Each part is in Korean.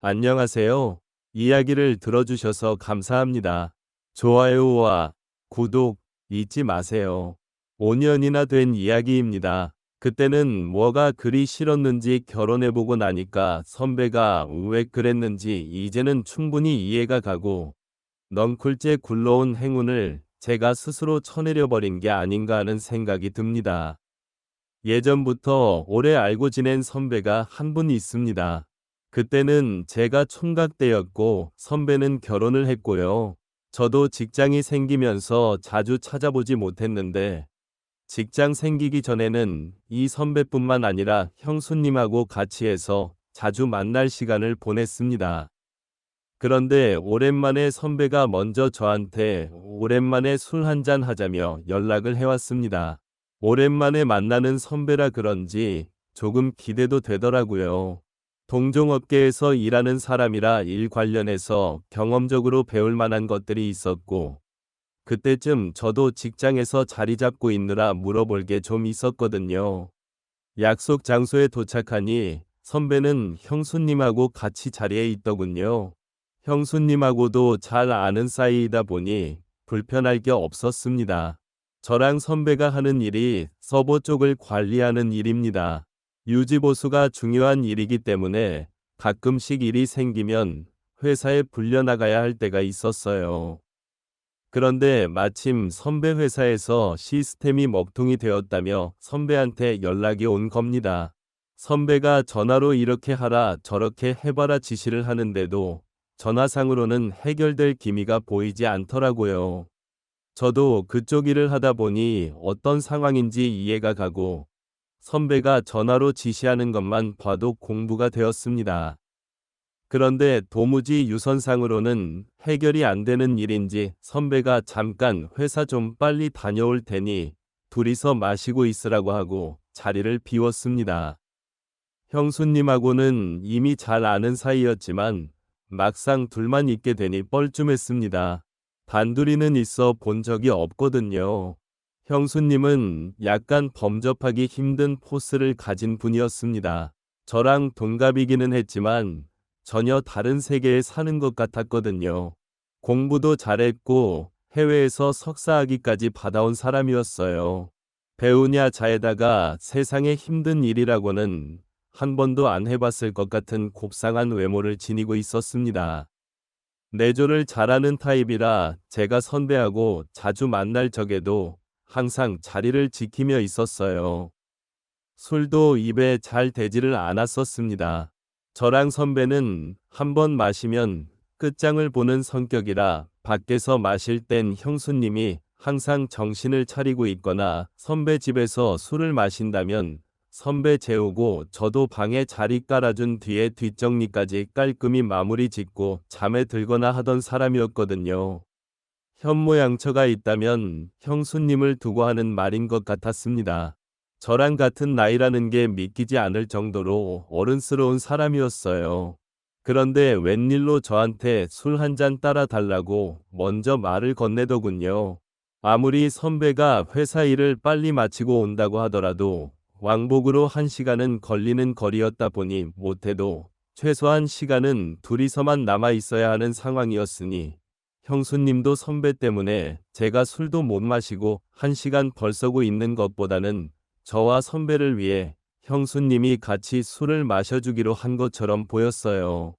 안녕하세요. 이야기를 들어주셔서 감사합니다. 좋아요와 구독 잊지 마세요. 5년이나 된 이야기입니다. 그때는 뭐가 그리 싫었는지 결혼해보고 나니까 선배가 왜 그랬는지 이제는 충분히 이해가 가고 넝쿨째 굴러온 행운을 제가 스스로 쳐내려버린 게 아닌가 하는 생각이 듭니다. 예전부터 오래 알고 지낸 선배가 한 분 있습니다. 그때는 제가 총각 때였고 선배는 결혼을 했고요. 저도 직장이 생기면서 자주 찾아보지 못했는데 직장 생기기 전에는 이 선배뿐만 아니라 형수님하고 같이 해서 자주 만날 시간을 보냈습니다. 그런데 오랜만에 선배가 먼저 저한테 오랜만에 술 한잔 하자며 연락을 해왔습니다. 오랜만에 만나는 선배라 그런지 조금 기대도 되더라고요. 동종업계에서 일하는 사람이라 일 관련해서 경험적으로 배울 만한 것들이 있었고, 그때쯤 저도 직장에서 자리 잡고 있느라 물어볼 게 좀 있었거든요. 약속 장소에 도착하니 선배는 형수님하고 같이 자리에 있더군요. 형수님하고도 잘 아는 사이이다 보니 불편할 게 없었습니다. 저랑 선배가 하는 일이 서버 쪽을 관리하는 일입니다. 유지보수가 중요한 일이기 때문에 가끔씩 일이 생기면 회사에 불려나가야 할 때가 있었어요. 그런데 마침 선배 회사에서 시스템이 먹통이 되었다며 선배한테 연락이 온 겁니다. 선배가 전화로 이렇게 하라 저렇게 해봐라 지시를 하는데도 전화상으로는 해결될 기미가 보이지 않더라고요. 저도 그쪽 일을 하다 보니 어떤 상황인지 이해가 가고 선배가 전화로 지시하는 것만 봐도 공부가 되었습니다. 그런데 도무지 유선상으로는 해결이 안 되는 일인지 선배가 잠깐 회사 좀 빨리 다녀올 테니 둘이서 마시고 있으라고 하고 자리를 비웠습니다. 형수님하고는 이미 잘 아는 사이였지만 막상 둘만 있게 되니 뻘쭘했습니다. 단둘이는 있어 본 적이 없거든요. 형수님은 약간 범접하기 힘든 포스를 가진 분이었습니다. 저랑 동갑이기는 했지만 전혀 다른 세계에 사는 것 같았거든요. 공부도 잘했고 해외에서 석사학위까지 받아온 사람이었어요. 배우냐 자에다가 세상에 힘든 일이라고는 한 번도 안 해봤을 것 같은 곱상한 외모를 지니고 있었습니다. 내조를 잘하는 타입이라 제가 선배하고 자주 만날 적에도 항상 자리를 지키며 있었어요. 술도 입에 잘 대지를 않았었습니다. 저랑 선배는 한 번 마시면 끝장을 보는 성격이라 밖에서 마실 땐 형수님이 항상 정신을 차리고 있거나 선배 집에서 술을 마신다면 선배 재우고 저도 방에 자리 깔아준 뒤에 뒷정리까지 깔끔히 마무리 짓고 잠에 들거나 하던 사람이었거든요. 현모양처가 있다면 형수님을 두고 하는 말인 것 같았습니다. 저랑 같은 나이라는 게 믿기지 않을 정도로 어른스러운 사람이었어요. 그런데 웬일로 저한테 술 한 잔 따라 달라고 먼저 말을 건네더군요. 아무리 선배가 회사 일을 빨리 마치고 온다고 하더라도 왕복으로 1시간은 걸리는 거리였다 보니 못해도 최소한 시간은 둘이서만 남아 있어야 하는 상황이었으니 형수님도 선배 때문에 제가 술도 못 마시고 1시간 벌서고 있는 것보다는 저와 선배를 위해 형수님이 같이 술을 마셔주기로 한 것처럼 보였어요.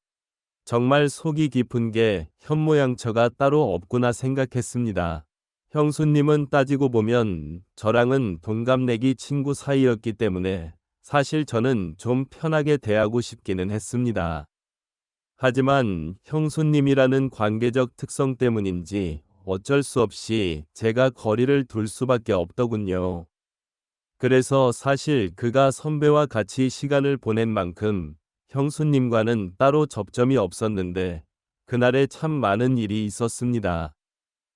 정말 속이 깊은 게 현모양처가 따로 없구나 생각했습니다. 형수님은 따지고 보면 저랑은 동갑내기 친구 사이였기 때문에 사실 저는 좀 편하게 대하고 싶기는 했습니다. 하지만 형수님이라는 관계적 특성 때문인지 어쩔 수 없이 제가 거리를 둘 수밖에 없더군요. 그래서 사실 그가 선배와 같이 시간을 보낸 만큼 형수님과는 따로 접점이 없었는데 그날에 참 많은 일이 있었습니다.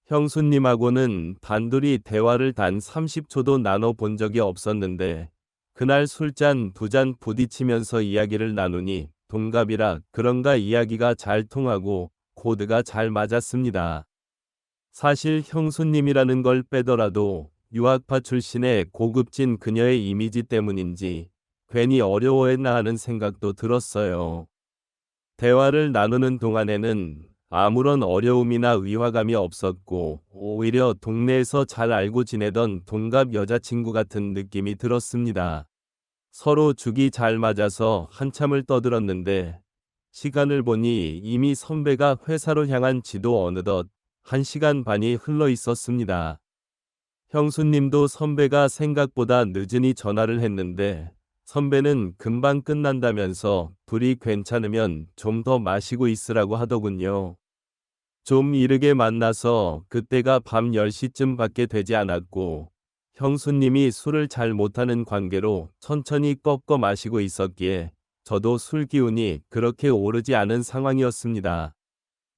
형수님하고는 단둘이 대화를 단 30초도 나눠본 적이 없었는데 그날 술잔 2잔 부딪히면서 이야기를 나누니 동갑이라 그런가 이야기가 잘 통하고 코드가 잘 맞았습니다. 사실 형수님이라는 걸 빼더라도 유학파 출신의 고급진 그녀의 이미지 때문인지 괜히 어려워했나 하는 생각도 들었어요. 대화를 나누는 동안에는 아무런 어려움이나 위화감이 없었고 오히려 동네에서 잘 알고 지내던 동갑 여자친구 같은 느낌이 들었습니다. 서로 죽이 잘 맞아서 한참을 떠들었는데 시간을 보니 이미 선배가 회사로 향한 지도 어느덧 1시간 반이 흘러 있었습니다. 형수님도 선배가 생각보다 늦으니 전화를 했는데 선배는 금방 끝난다면서 둘이 괜찮으면 좀 더 마시고 있으라고 하더군요. 좀 이르게 만나서 그때가 밤 10시쯤 밖에 되지 않았고 형수님이 술을 잘 못하는 관계로 천천히 꺾어 마시고 있었기에 저도 술 기운이 그렇게 오르지 않은 상황이었습니다.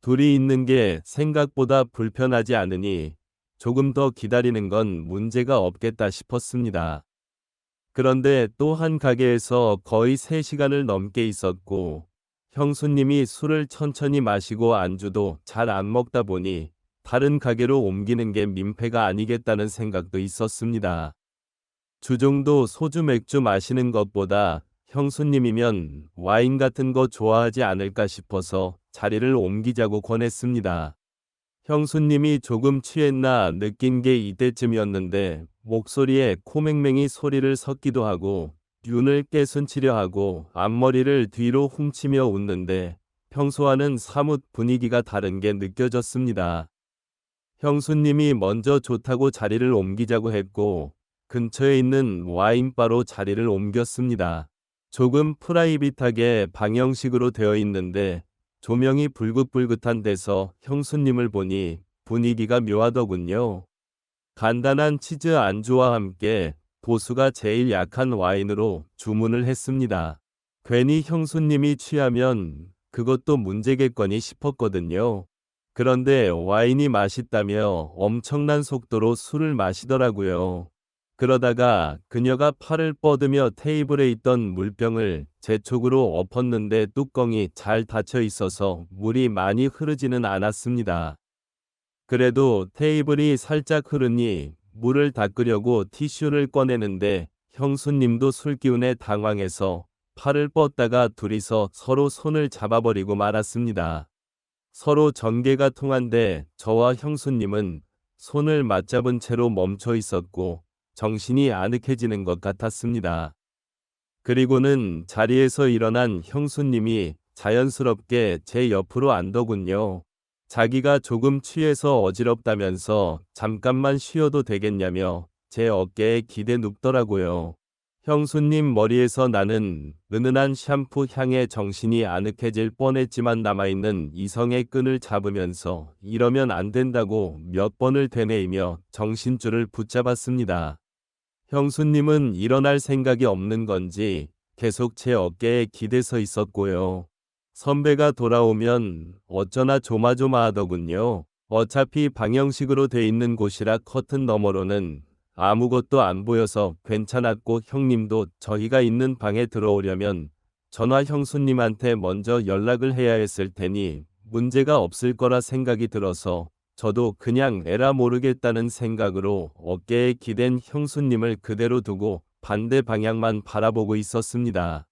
둘이 있는 게 생각보다 불편하지 않으니 조금 더 기다리는 건 문제가 없겠다 싶었습니다. 그런데 또 한 가게에서 거의 3시간을 넘게 있었고 형수님이 술을 천천히 마시고 안주도 잘 안 먹다 보니 다른 가게로 옮기는 게 민폐가 아니겠다는 생각도 있었습니다. 주종도 소주 맥주 마시는 것보다 형수님이면 와인 같은 거 좋아하지 않을까 싶어서 자리를 옮기자고 권했습니다. 형수님이 조금 취했나 느낀 게 이때쯤이었는데 목소리에 코맹맹이 소리를 섞기도 하고 눈을 깨순치려 하고 앞머리를 뒤로 훔치며 웃는데 평소와는 사뭇 분위기가 다른 게 느껴졌습니다. 형수님이 먼저 좋다고 자리를 옮기자고 했고 근처에 있는 와인바로 자리를 옮겼습니다. 조금 프라이빗하게 방형식으로 되어 있는데 조명이 불긋불긋한 데서 형수님을 보니 분위기가 묘하더군요. 간단한 치즈 안주와 함께 도수가 제일 약한 와인으로 주문을 했습니다. 괜히 형수님이 취하면 그것도 문제겠거니 싶었거든요. 그런데 와인이 맛있다며 엄청난 속도로 술을 마시더라고요. 그러다가 그녀가 팔을 뻗으며 테이블에 있던 물병을 제 쪽으로 엎었는데 뚜껑이 잘 닫혀 있어서 물이 많이 흐르지는 않았습니다. 그래도 테이블이 살짝 흐르니 물을 닦으려고 티슈를 꺼내는데 형수님도 술기운에 당황해서 팔을 뻗다가 둘이서 서로 손을 잡아버리고 말았습니다. 서로 전개가 통한데 저와 형수님은 손을 맞잡은 채로 멈춰 있었고 정신이 아늑해지는 것 같았습니다. 그리고는 자리에서 일어난 형수님이 자연스럽게 제 옆으로 앉더군요. 자기가 조금 취해서 어지럽다면서 잠깐만 쉬어도 되겠냐며 제 어깨에 기대 눕더라고요. 형수님 머리에서 나는 은은한 샴푸 향에 정신이 아늑해질 뻔했지만 남아있는 이성의 끈을 잡으면서 이러면 안 된다고 몇 번을 되뇌이며 정신줄을 붙잡았습니다. 형수님은 일어날 생각이 없는 건지 계속 제 어깨에 기대서 있었고요. 선배가 돌아오면 어쩌나 조마조마하더군요. 어차피 방형식으로 돼 있는 곳이라 커튼 너머로는 아무것도 안 보여서 괜찮았고 형님도 저희가 있는 방에 들어오려면 전화 형수님한테 먼저 연락을 해야 했을 테니 문제가 없을 거라 생각이 들어서 저도 그냥 에라 모르겠다는 생각으로 어깨에 기댄 형수님을 그대로 두고 반대 방향만 바라보고 있었습니다.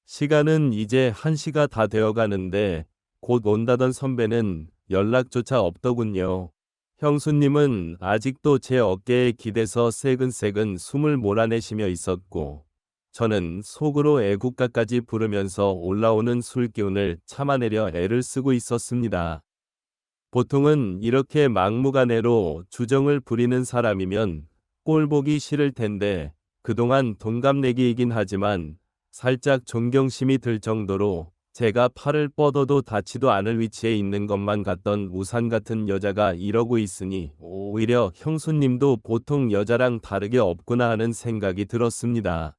시간은 이제 1시가 다 되어 가는데 곧 온다던 선배는 연락조차 없더군요. 형수님은 아직도 제 어깨에 기대서 새근새근 숨을 몰아내시며 있었고 저는 속으로 애국가까지 부르면서 올라오는 술기운을 참아내려 애를 쓰고 있었습니다. 보통은 이렇게 막무가내로 주정을 부리는 사람이면 꼴보기 싫을 텐데 그동안 동갑내기이긴 하지만 살짝 존경심이 들 정도로 제가 팔을 뻗어도 닿지도 않을 위치에 있는 것만 같던 우산 같은 여자가 이러고 있으니 오히려 형수님도 보통 여자랑 다르게 없구나 하는 생각이 들었습니다.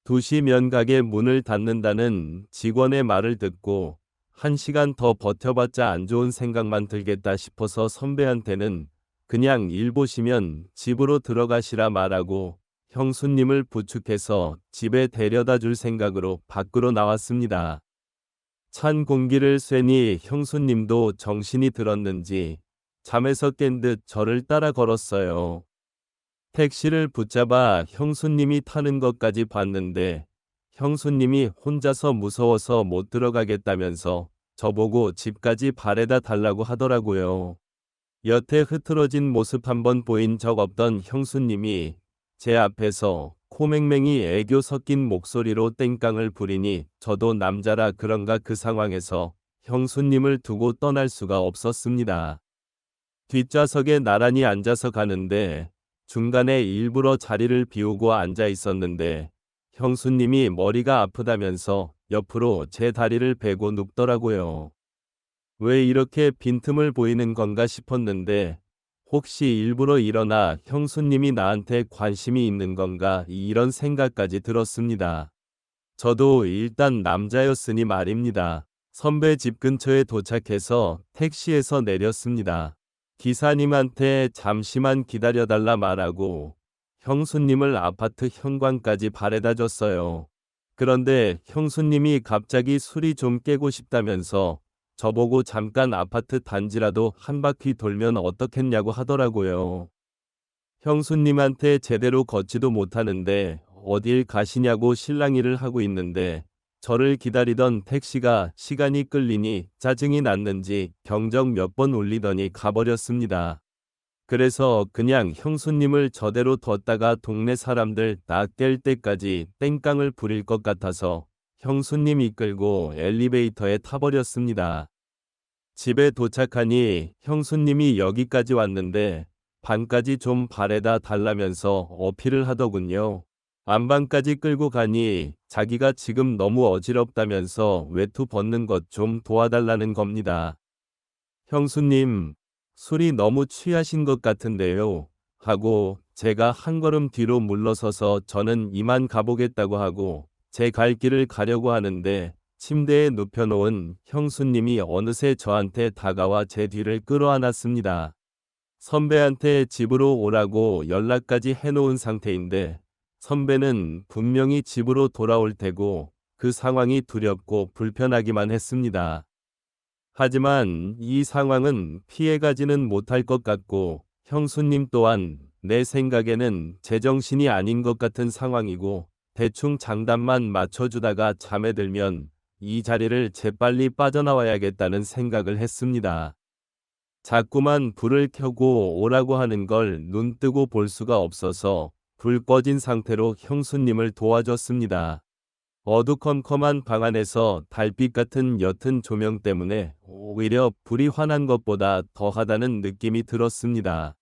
2시 면가게 문을 닫는다는 직원의 말을 듣고 1시간 더 버텨봤자 안 좋은 생각만 들겠다 싶어서 선배한테는 그냥 일 보시면 집으로 들어가시라 말하고 형수님을 부축해서 집에 데려다 줄 생각으로 밖으로 나왔습니다. 찬 공기를 쐬니 형수님도 정신이 들었는지 잠에서 깬 듯 저를 따라 걸었어요. 택시를 붙잡아 형수님이 타는 것까지 봤는데 형수님이 혼자서 무서워서 못 들어가겠다면서 저보고 집까지 바래다 달라고 하더라고요. 여태 흐트러진 모습 한번 보인 적 없던 형수님이 제 앞에서 코맹맹이 애교 섞인 목소리로 땡깡을 부리니 저도 남자라 그런가 그 상황에서 형수님을 두고 떠날 수가 없었습니다. 뒷좌석에 나란히 앉아서 가는데 중간에 일부러 자리를 비우고 앉아 있었는데 형수님이 머리가 아프다면서 옆으로 제 다리를 베고 눕더라고요. 왜 이렇게 빈틈을 보이는 건가 싶었는데 혹시 일부러 일어나 형수님이 나한테 관심이 있는 건가 이런 생각까지 들었습니다. 저도 일단 남자였으니 말입니다. 선배 집 근처에 도착해서 택시에서 내렸습니다. 기사님한테 잠시만 기다려달라 말하고 형수님을 아파트 현관까지 바래다 줬어요. 그런데 형수님이 갑자기 술이 좀 깨고 싶다면서 저보고 잠깐 아파트 단지라도 한 바퀴 돌면 어떻겠냐고 하더라고요. 형수님한테 제대로 걷지도 못하는데 어딜 가시냐고 실랑이를 하고 있는데 저를 기다리던 택시가 시간이 끌리니 짜증이 났는지 경적 몇 번 울리더니 가버렸습니다. 그래서 그냥 형수님을 저대로 뒀다가 동네 사람들 다 깰 때까지 땡깡을 부릴 것 같아서 형수님 이끌고 엘리베이터에 타버렸습니다. 집에 도착하니 형수님이 여기까지 왔는데 방까지 좀 바래다 달라면서 어필을 하더군요. 안방까지 끌고 가니 자기가 지금 너무 어지럽다면서 외투 벗는 것 좀 도와달라는 겁니다. 형수님, 술이 너무 취하신 것 같은데요. 하고 제가 한 걸음 뒤로 물러서서 저는 이만 가보겠다고 하고 제 갈 길을 가려고 하는데 침대에 눕혀놓은 형수님이 어느새 저한테 다가와 제 뒤를 끌어안았습니다. 선배한테 집으로 오라고 연락까지 해놓은 상태인데 선배는 분명히 집으로 돌아올 테고 그 상황이 두렵고 불편하기만 했습니다. 하지만 이 상황은 피해가지는 못할 것 같고 형수님 또한 내 생각에는 제정신이 아닌 것 같은 상황이고 대충 장단만 맞춰주다가 잠에 들면 이 자리를 재빨리 빠져나와야겠다는 생각을 했습니다. 자꾸만 불을 켜고 오라고 하는 걸 눈 뜨고 볼 수가 없어서 불 꺼진 상태로 형수님을 도와줬습니다. 어두컴컴한 방 안에서 달빛 같은 옅은 조명 때문에 오히려 불이 환한 것보다 더하다는 느낌이 들었습니다.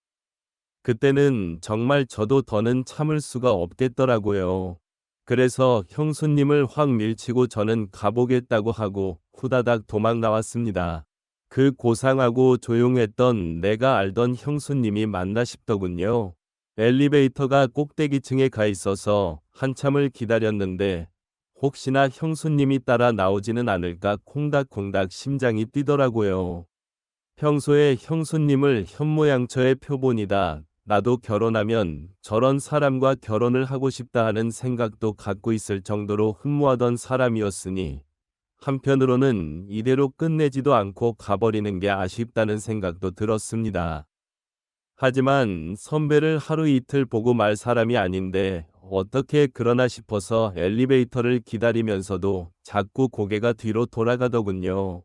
그때는 정말 저도 더는 참을 수가 없겠더라고요. 그래서 형수님을 확 밀치고 저는 가보겠다고 하고 후다닥 도망 나왔습니다. 그 고상하고 조용했던 내가 알던 형수님이 맞나 싶더군요. 엘리베이터가 꼭대기층에 가 있어서 한참을 기다렸는데 혹시나 형수님이 따라 나오지는 않을까 콩닥콩닥 심장이 뛰더라고요. 평소에 형수님을 현모양처의 표본이다. 나도 결혼하면 저런 사람과 결혼을 하고 싶다 하는 생각도 갖고 있을 정도로 흠모하던 사람이었으니 한편으로는 이대로 끝내지도 않고 가버리는 게 아쉽다는 생각도 들었습니다. 하지만 선배를 하루 이틀 보고 말 사람이 아닌데 어떻게 그러나 싶어서 엘리베이터를 기다리면서도 자꾸 고개가 뒤로 돌아가더군요.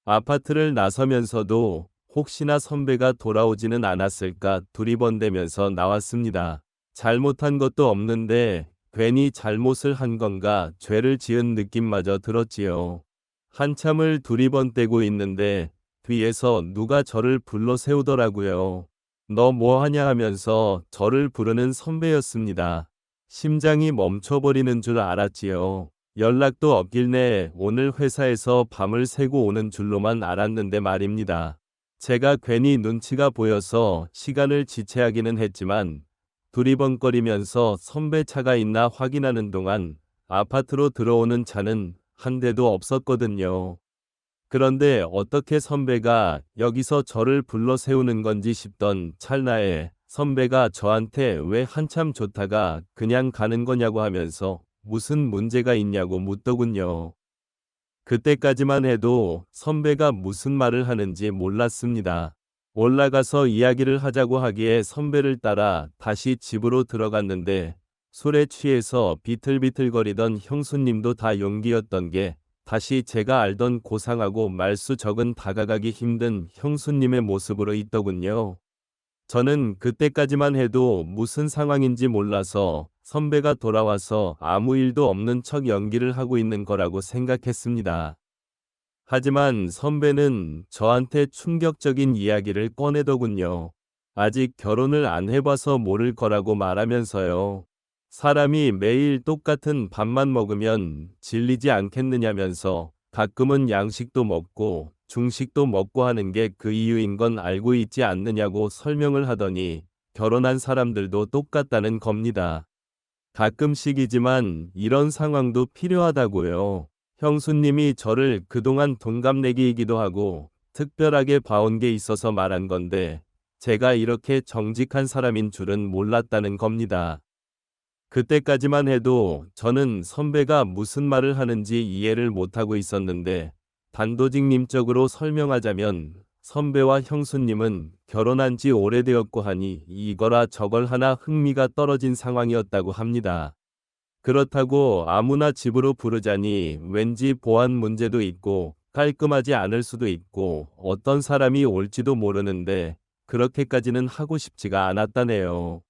아파트를 나서면서도 혹시나 선배가 돌아오지는 않았을까 두리번대면서 나왔습니다. 잘못한 것도 없는데 괜히 잘못을 한 건가 죄를 지은 느낌마저 들었지요. 한참을 두리번대고 있는데 뒤에서 누가 저를 불러 세우더라고요. 너 뭐하냐 하면서 저를 부르는 선배였습니다. 심장이 멈춰버리는 줄 알았지요. 연락도 없길래 오늘 회사에서 밤을 새고 오는 줄로만 알았는데 말입니다. 제가 괜히 눈치가 보여서 시간을 지체하기는 했지만 두리번거리면서 선배 차가 있나 확인하는 동안 아파트로 들어오는 차는 한 대도 없었거든요. 그런데 어떻게 선배가 여기서 저를 불러 세우는 건지 싶던 찰나에 선배가 저한테 왜 한참 좋다가 그냥 가는 거냐고 하면서 무슨 문제가 있냐고 묻더군요. 그때까지만 해도 선배가 무슨 말을 하는지 몰랐습니다. 올라가서 이야기를 하자고 하기에 선배를 따라 다시 집으로 들어갔는데 술에 취해서 비틀비틀거리던 형수님도 다 용기였던 게 다시 제가 알던 고상하고 말수 적은 다가가기 힘든 형수님의 모습으로 있더군요. 저는 그때까지만 해도 무슨 상황인지 몰라서 선배가 돌아와서 아무 일도 없는 척 연기를 하고 있는 거라고 생각했습니다. 하지만 선배는 저한테 충격적인 이야기를 꺼내더군요. 아직 결혼을 안 해봐서 모를 거라고 말하면서요. 사람이 매일 똑같은 밥만 먹으면 질리지 않겠느냐면서 가끔은 양식도 먹고 중식도 먹고 하는 게 그 이유인 건 알고 있지 않느냐고 설명을 하더니 결혼한 사람들도 똑같다는 겁니다. 가끔씩이지만 이런 상황도 필요하다고요. 형수님이 저를 그동안 동갑내기이기도 하고 특별하게 봐온 게 있어서 말한 건데 제가 이렇게 정직한 사람인 줄은 몰랐다는 겁니다. 그때까지만 해도 저는 선배가 무슨 말을 하는지 이해를 못하고 있었는데 단도직입적으로 설명하자면 선배와 형수님은 결혼한 지 오래되었고 하니 이거라 저걸 하나 흥미가 떨어진 상황이었다고 합니다. 그렇다고 아무나 집으로 부르자니 왠지 보안 문제도 있고 깔끔하지 않을 수도 있고 어떤 사람이 올지도 모르는데 그렇게까지는 하고 싶지가 않았다네요.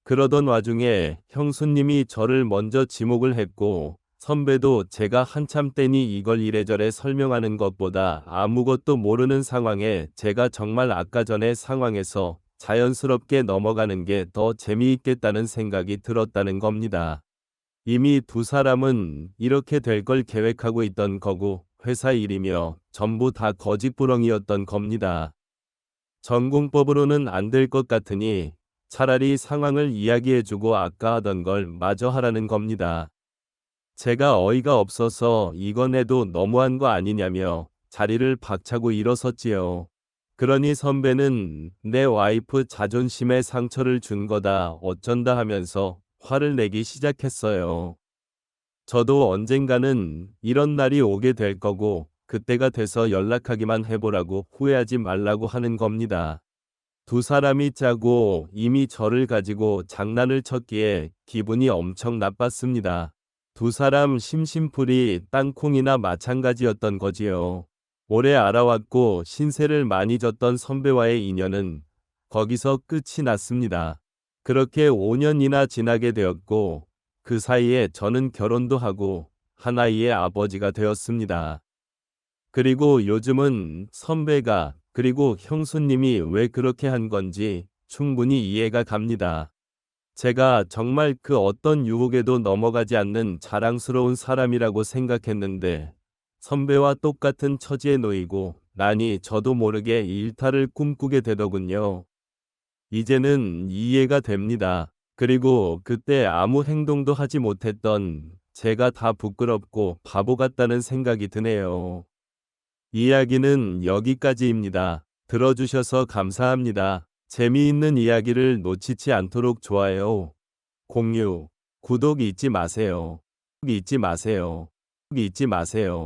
그러던 와중에 형수님이 저를 먼저 지목을 했고 선배도 제가 한참 때니 이걸 이래저래 설명하는 것보다 아무것도 모르는 상황에 제가 정말 아까 전의 상황에서 자연스럽게 넘어가는 게 더 재미있겠다는 생각이 들었다는 겁니다. 이미 두 사람은 이렇게 될 걸 계획하고 있던 거고 회사 일이며 전부 다 거짓부렁이었던 겁니다. 전공법으로는 안 될 것 같으니 차라리 상황을 이야기해주고 아까 하던 걸 마저 하라는 겁니다. 제가 어이가 없어서 이건 해도 너무한 거 아니냐며 자리를 박차고 일어섰지요. 그러니 선배는 내 와이프 자존심에 상처를 준 거다 어쩐다 하면서 화를 내기 시작했어요. 저도 언젠가는 이런 날이 오게 될 거고 그때가 돼서 연락하기만 해보라고 후회하지 말라고 하는 겁니다. 두 사람이 짜고 이미 저를 가지고 장난을 쳤기에 기분이 엄청 나빴습니다. 두 사람 심심풀이 땅콩이나 마찬가지였던 거지요. 오래 알아왔고 신세를 많이 졌던 선배와의 인연은 거기서 끝이 났습니다. 그렇게 5년이나 지나게 되었고 그 사이에 저는 결혼도 하고 한 아이의 아버지가 되었습니다. 그리고 요즘은 선배가 그리고 형수님이 왜 그렇게 한 건지 충분히 이해가 갑니다. 제가 정말 그 어떤 유혹에도 넘어가지 않는 자랑스러운 사람이라고 생각했는데 선배와 똑같은 처지에 놓이고 나니 저도 모르게 일탈을 꿈꾸게 되더군요. 이제는 이해가 됩니다. 그리고 그때 아무 행동도 하지 못했던 제가 다 부끄럽고 바보 같다는 생각이 드네요. 이야기는 여기까지입니다. 들어주셔서 감사합니다. 재미있는 이야기를 놓치지 않도록 좋아요, 공유, 구독 잊지 마세요. 잊지 마세요. 잊지 마세요.